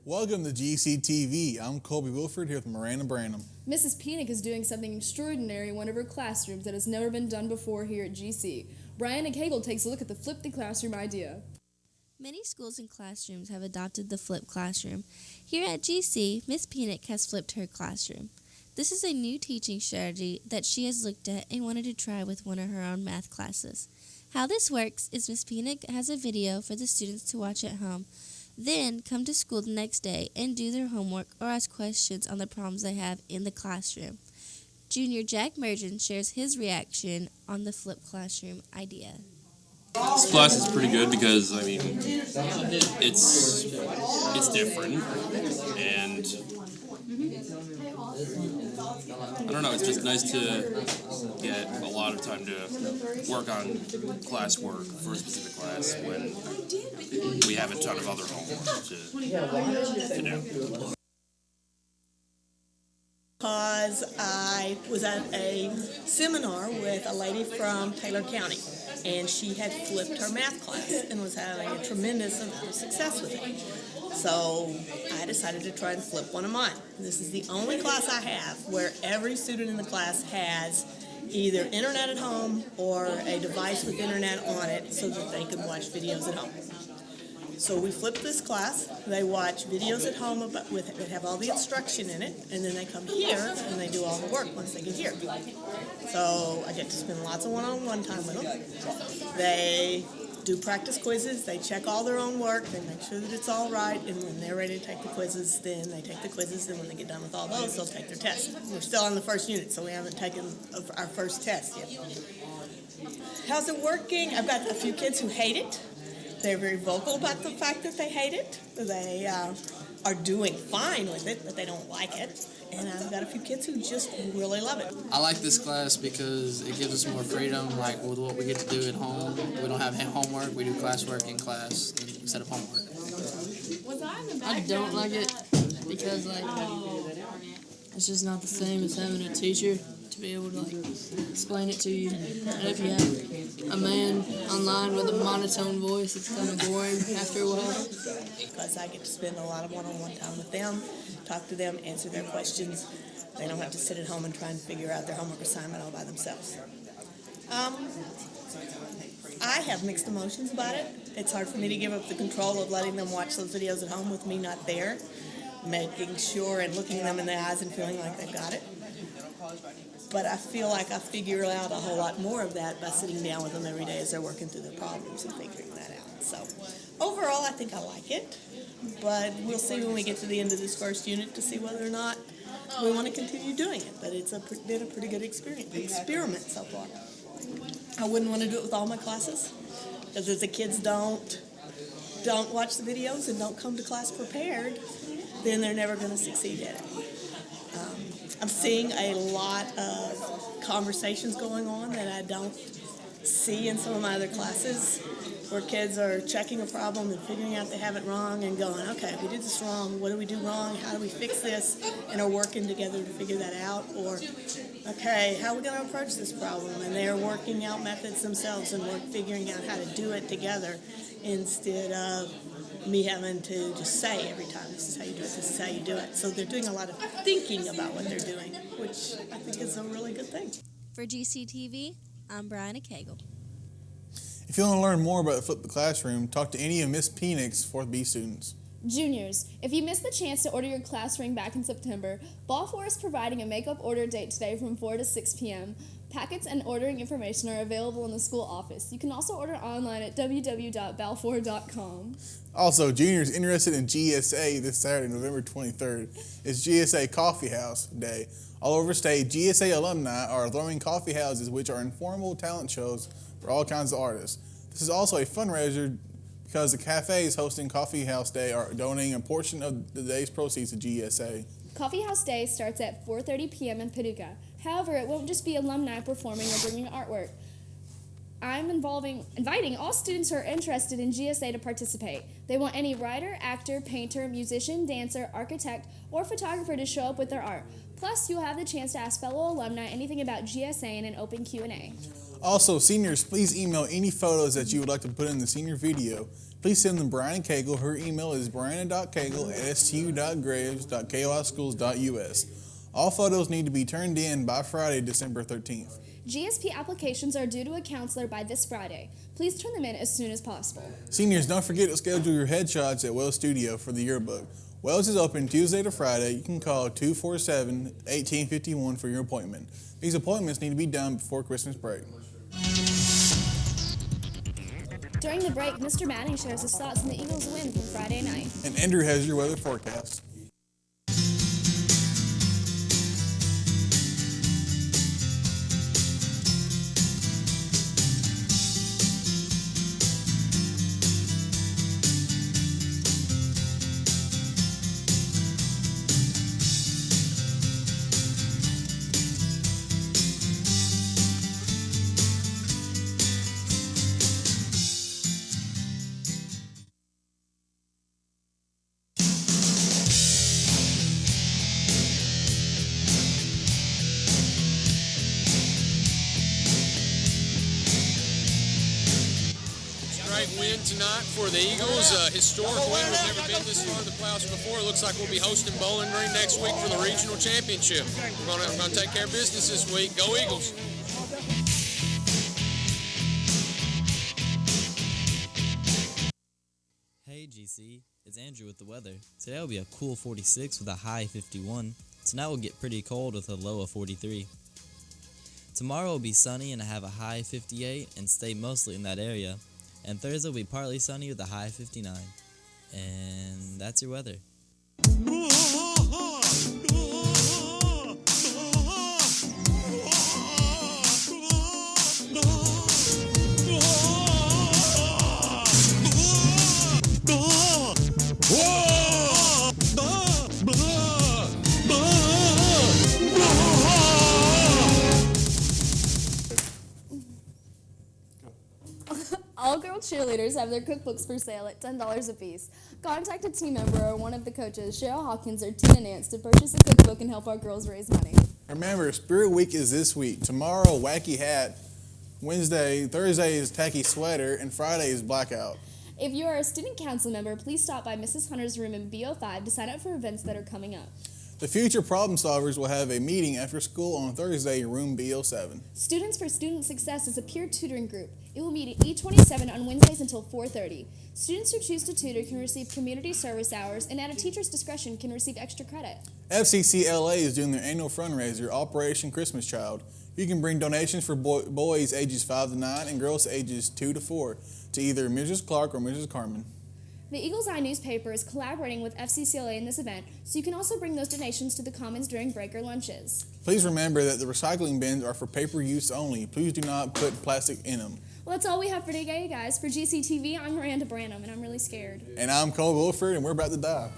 Welcome to Gctv. I'm Colby Wilford here with Miranda Branham. Mrs. Penick is doing something extraordinary in one of her classrooms that has never been done before here at GC. Brianna Cagle takes a look at the Flip the Classroom idea. Many schools and classrooms have adopted the flipped classroom. Here at GC, Miss Penick has flipped her classroom. This is a new teaching strategy that she has looked at and wanted to try with one of her own math classes. How this works is Miss Penick has a video for the students to watch at home, then come to school the next day and do their homework or ask questions on the problems they have in the classroom. Junior Jack Mergen shares his reaction on the flipped classroom idea. This class is pretty good because, it's different, and I don't know, it's just nice to get a lot of time to work on classwork for a specific class when we have a ton of other homework to do. Because I was at a seminar with a lady from Taylor County, and she had flipped her math class and was having a tremendous amount of success with it. So I decided to try and flip one of mine. This is the only class I have where every student in the class has either internet at home or a device with internet on it so that they can watch videos at home. So we flipped this class. They watch videos at home that have all the instruction in it, and then they come here and they do all the work once they get here. So I get to spend lots of one-on-one time with them. They do practice quizzes. They check all their own work. They make sure that it's all right, and when they're ready to take the quizzes, then they take the quizzes, and when they get done with all those, they'll take their test. We're still on the first unit, so we haven't taken our first test yet. How's it working? I've got a few kids who hate it. They're very vocal about the fact that they hate it. They are doing fine with it, but they don't like it. And I've got a few kids who just really love it. I like this class because it gives us more freedom, like with what we get to do at home. We don't have homework, we do classwork in class instead of homework. I don't like it because it's just not the same as having a teacher to be able to explain it to you. And if you have a man online with a monotone voice, it's kind of boring after a while. Because I get to spend a lot of one-on-one time with them, talk to them, answer their questions. They don't have to sit at home and try and figure out their homework assignment all by themselves. I have mixed emotions about it. It's hard for me to give up the control of letting them watch those videos at home with me not there, making sure and looking them in the eyes and feeling like they've got it. But I feel like I figure out a whole lot more of that by sitting down with them every day as they're working through their problems and figuring that out. So overall, I think I like it, but we'll see when we get to the end of this first unit to see whether or not we want to continue doing it. But it's been a pretty good experiment so far. I wouldn't want to do it with all my classes, because if the kids don't watch the videos and don't come to class prepared, then they're never going to succeed at it. I'm seeing a lot of conversations going on that I don't see in some of my other classes, where kids are checking a problem and figuring out they have it wrong and going, okay, we did this wrong, what do we do wrong, how do we fix this, and are working together to figure that out. Or, okay, how are we going to approach this problem? And they're working out methods themselves and figuring out how to do it together instead of me having to just say every time, this is how you do it, this is how you do it. So they're doing a lot of thinking about what they're doing, which I think is a really good thing. For GCTV, I'm Brianna Cagle. If you want to learn more about the Flip the Classroom, talk to any of Miss Penick's 4th B students. Juniors, if you missed the chance to order your class ring back in September, Balfour is providing a makeup order date today from 4 to 6 p.m. Packets and ordering information are available in the school office. You can also order online at www.balfour.com. Also, juniors interested in GSA this Saturday, November 23rd, is GSA Coffee House Day. All over state, GSA alumni are throwing coffee houses, which are informal talent shows for all kinds of artists. This is also a fundraiser because the cafes hosting Coffee House Day are donating a portion of the day's proceeds to GSA. Coffee House Day starts at 4:30 p.m. in Paducah. However, it won't just be alumni performing or bringing artwork. I'm inviting all students who are interested in GSA to participate. They want any writer, actor, painter, musician, dancer, architect, or photographer to show up with their art. Plus, you'll have the chance to ask fellow alumni anything about GSA in an open Q&A. Also, seniors, please email any photos that you would like to put in the senior video. Please send them Brianna Cagle. Her email is brianna.cagle@stu.graves.koischools.us. All photos need to be turned in by Friday, December 13th. GSP applications are due to a counselor by this Friday. Please turn them in as soon as possible. Seniors, don't forget to schedule your headshots at Wells Studio for the yearbook. Wells is open Tuesday to Friday. You can call 247-1851 for your appointment. These appointments need to be done before Christmas break. During the break, Mr. Manning shares his thoughts on the Eagles' win from Friday night. And Andrew has your weather forecast. Great win tonight for the Eagles. Historic win. We've never been this far in the playoffs before. It looks like we'll be hosting Bowling Green next week for the regional championship. We're going to take care of business this week. Go Eagles! Hey GC, it's Andrew with the weather. Today will be a cool 46 with a high 51. Tonight will get pretty cold with a low of 43. Tomorrow will be sunny and have a high 58 and stay mostly in that area. And Thursday will be partly sunny with a high 59. And that's your weather. All-girl cheerleaders have their cookbooks for sale at $10 apiece. Contact a team member or one of the coaches, Cheryl Hawkins or Tina Nance, to purchase a cookbook and help our girls raise money. Remember, Spirit Week is this week. Tomorrow, wacky hat. Thursday is tacky sweater, and Friday is blackout. If you are a student council member, please stop by Mrs. Hunter's room in B05 to sign up for events that are coming up. The future problem solvers will have a meeting after school on Thursday in room B07. Students for Student Success is a peer tutoring group. It will meet at E27 on Wednesdays until 4:30. Students who choose to tutor can receive community service hours and at a teacher's discretion can receive extra credit. FCCLA is doing their annual fundraiser, Operation Christmas Child. You can bring donations for boys ages 5 to 9 and girls ages 2 to 4 to either Mrs. Clark or Mrs. Carmen. The Eagles Eye newspaper is collaborating with FCCLA in this event, so you can also bring those donations to the Commons during break or lunches. Please remember that the recycling bins are for paper use only. Please do not put plastic in them. Well, that's all we have for today, guys. For Gctv, I'm Miranda Branham, and I'm really scared. And I'm Cole Wilford, and we're about to die.